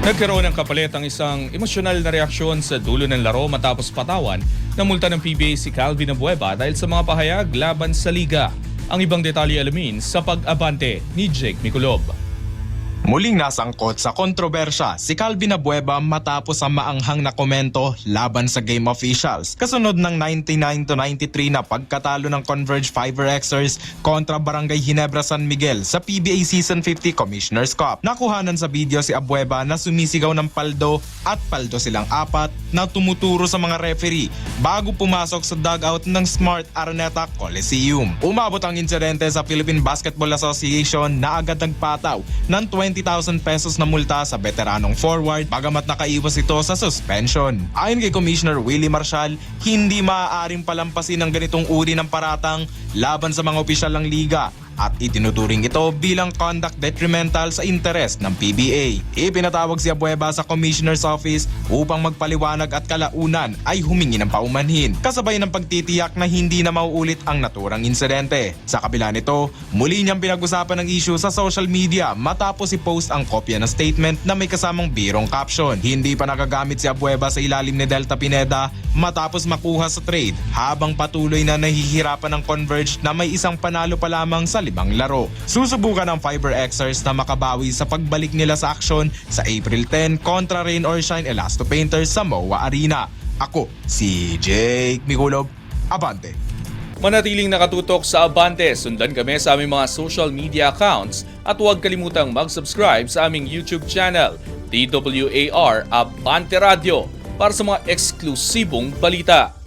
Nagkaroon ng kapalit ang isang emosyonal na reaksyon sa dulo ng laro matapos patawan na multa ng PBA si Calvin Abueva dahil sa mga pahayag laban sa liga. Ang ibang detalye alamin sa pag-abante ni Jake Miculob. Muling nasangkot sa kontrobersya si Calvin Abueva matapos ang maanghang na komento laban sa game officials. Kasunod ng 99-93 na pagkatalo ng Converge Fiverr-Xers kontra Barangay Ginebra San Miguel sa PBA Season 50 Commissioner's Cup. Nakuhanan sa video si Abueva na sumisigaw ng paldo at paldo silang apat na tumuturo sa mga referee bago pumasok sa dugout ng Smart Araneta Coliseum. Umabot ang insidente sa Philippine Basketball Association na agad nagpataw ng 20,000 pesos na multa sa veteranong forward bagamat nakaiwas ito sa suspension. Ayon kay Commissioner Willie Marshall, hindi maaaring palampasin ang ganitong uri ng paratang laban sa mga opisyal ng liga at itinuturing ito bilang conduct detrimental sa interes ng PBA. Ipinatawag si Abueva sa Commissioner's Office upang magpaliwanag at kalaunan ay humingi ng paumanhin, kasabay ng pagtitiyak na hindi na mauulit ang naturang insidente. Sa kabila nito, muli niyang pinag-usapan ng issue sa social media matapos i-post ang kopya ng statement na may kasamang birong caption. Hindi pa nagagamit si Abueva sa ilalim ni Delta Pineda matapos makuha sa trade habang patuloy na nahihirapan ng Converge na may isang panalo pa lamang sa 5 laro. Susubukan ng Fiverr-Xers na makabawi sa pagbalik nila sa aksyon sa April 10 kontra Rain or Shine Elasto Painters sa MOA Arena. Ako, si Jake Miculob, Abante. Manatiling nakatutok sa Abante, sundan kami sa aming mga social media accounts at huwag kalimutang mag-subscribe sa aming YouTube channel, DWAR Abante Radio, para sa mga eksklusibong balita.